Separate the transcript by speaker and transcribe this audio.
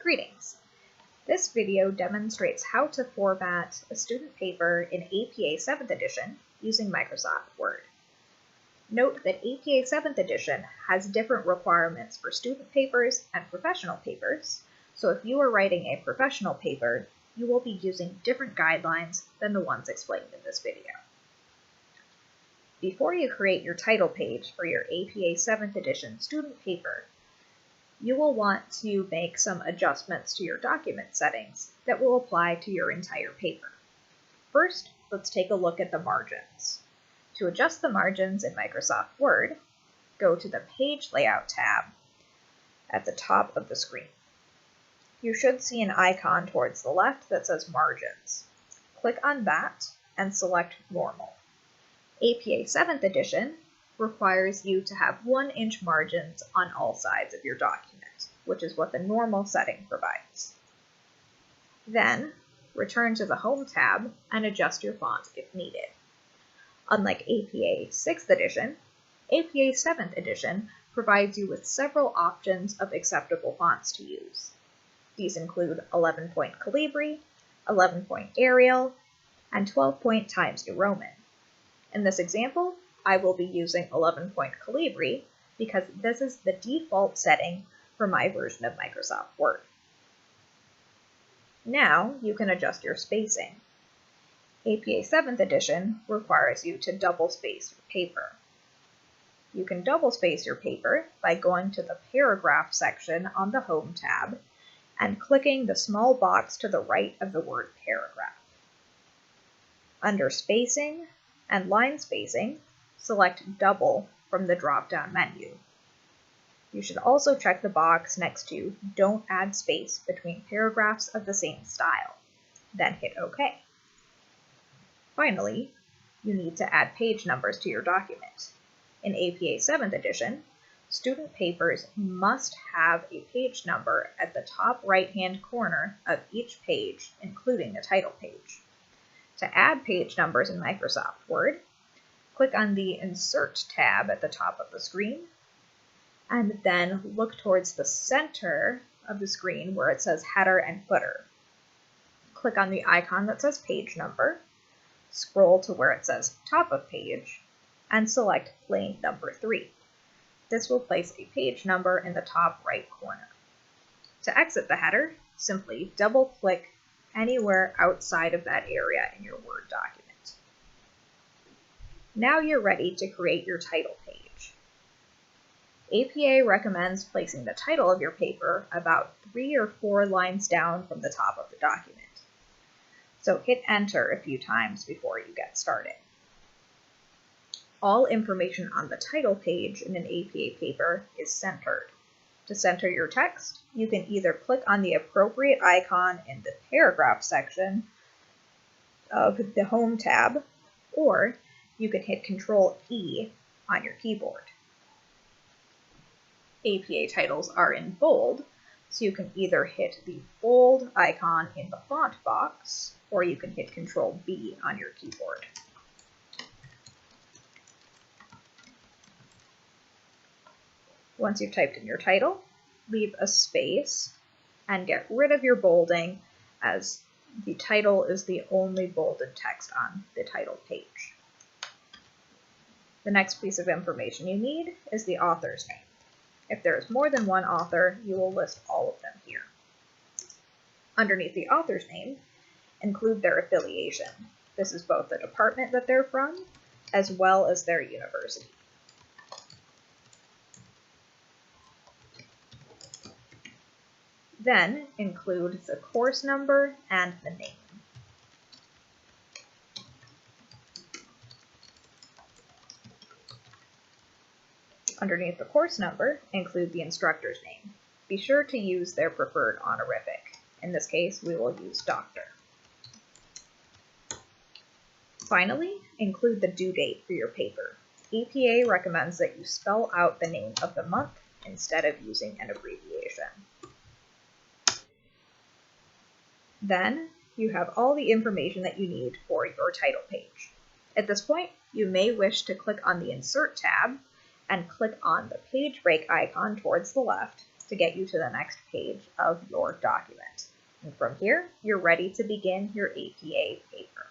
Speaker 1: Greetings! This video demonstrates how to format a student paper in APA 7th edition using Microsoft Word. Note that APA 7th edition has different requirements for student papers and professional papers, so if you are writing a professional paper, you will be using different guidelines than the ones explained in this video. Before you create your title page for your APA 7th edition student paper, you will want to make some adjustments to your document settings that will apply to your entire paper. First, let's take a look at the margins. To adjust the margins in Microsoft Word, go to the Page Layout tab at the top of the screen. You should see an icon towards the left that says Margins. Click on that and select Normal. APA 7th edition requires you to have 1-inch margins on all sides of your document, which is what the normal setting provides. Then, return to the Home tab and adjust your font if needed. Unlike APA 6th edition, APA 7th edition provides you with several options of acceptable fonts to use. These include 11-point Calibri, 11-point Arial, and 12-point Times New Roman. In this example, I will be using 11-point Calibri because this is the default setting for my version of Microsoft Word. Now you can adjust your spacing. APA 7th edition requires you to double space your paper. You can double space your paper by going to the Paragraph section on the Home tab and clicking the small box to the right of the word Paragraph. Under Spacing and Line Spacing, select Double from the drop-down menu. You should also check the box next to Don't Add Space between paragraphs of the same style, then hit OK. Finally, you need to add page numbers to your document. In APA 7th edition, student papers must have a page number at the top right-hand corner of each page, including the title page. To add page numbers in Microsoft Word, click on the Insert tab at the top of the screen, and then look towards the center of the screen where it says Header and Footer. Click on the icon that says Page Number, scroll to where it says Top of Page, and select Plain Number 3. This will place a page number in the top right corner. To exit the header, simply double-click anywhere outside of that area in your Word document. Now you're ready to create your title page. APA recommends placing the title of your paper about 3 or 4 lines down from the top of the document. So hit Enter a few times before you get started. All information on the title page in an APA paper is centered. To center your text, you can either click on the appropriate icon in the Paragraph section of the Home tab, or you can hit Ctrl-E on your keyboard. APA titles are in bold, so you can either hit the bold icon in the font box, or you can hit Ctrl-B on your keyboard. Once you've typed in your title, leave a space and get rid of your bolding, as the title is the only bolded text on the title page. The next piece of information you need is the author's name. If there is more than one author, you will list all of them here. Underneath the author's name, include their affiliation. This is both the department that they're from, as well as their university. Then include the course number and the name. Underneath the course number, include the instructor's name. Be sure to use their preferred honorific. In this case, we will use Doctor. Finally, include the due date for your paper. APA recommends that you spell out the name of the month instead of using an abbreviation. Then, you have all the information that you need for your title page. At this point, you may wish to click on the Insert tab and click on the page break icon towards the left to get you to the next page of your document. And from here, you're ready to begin your APA paper.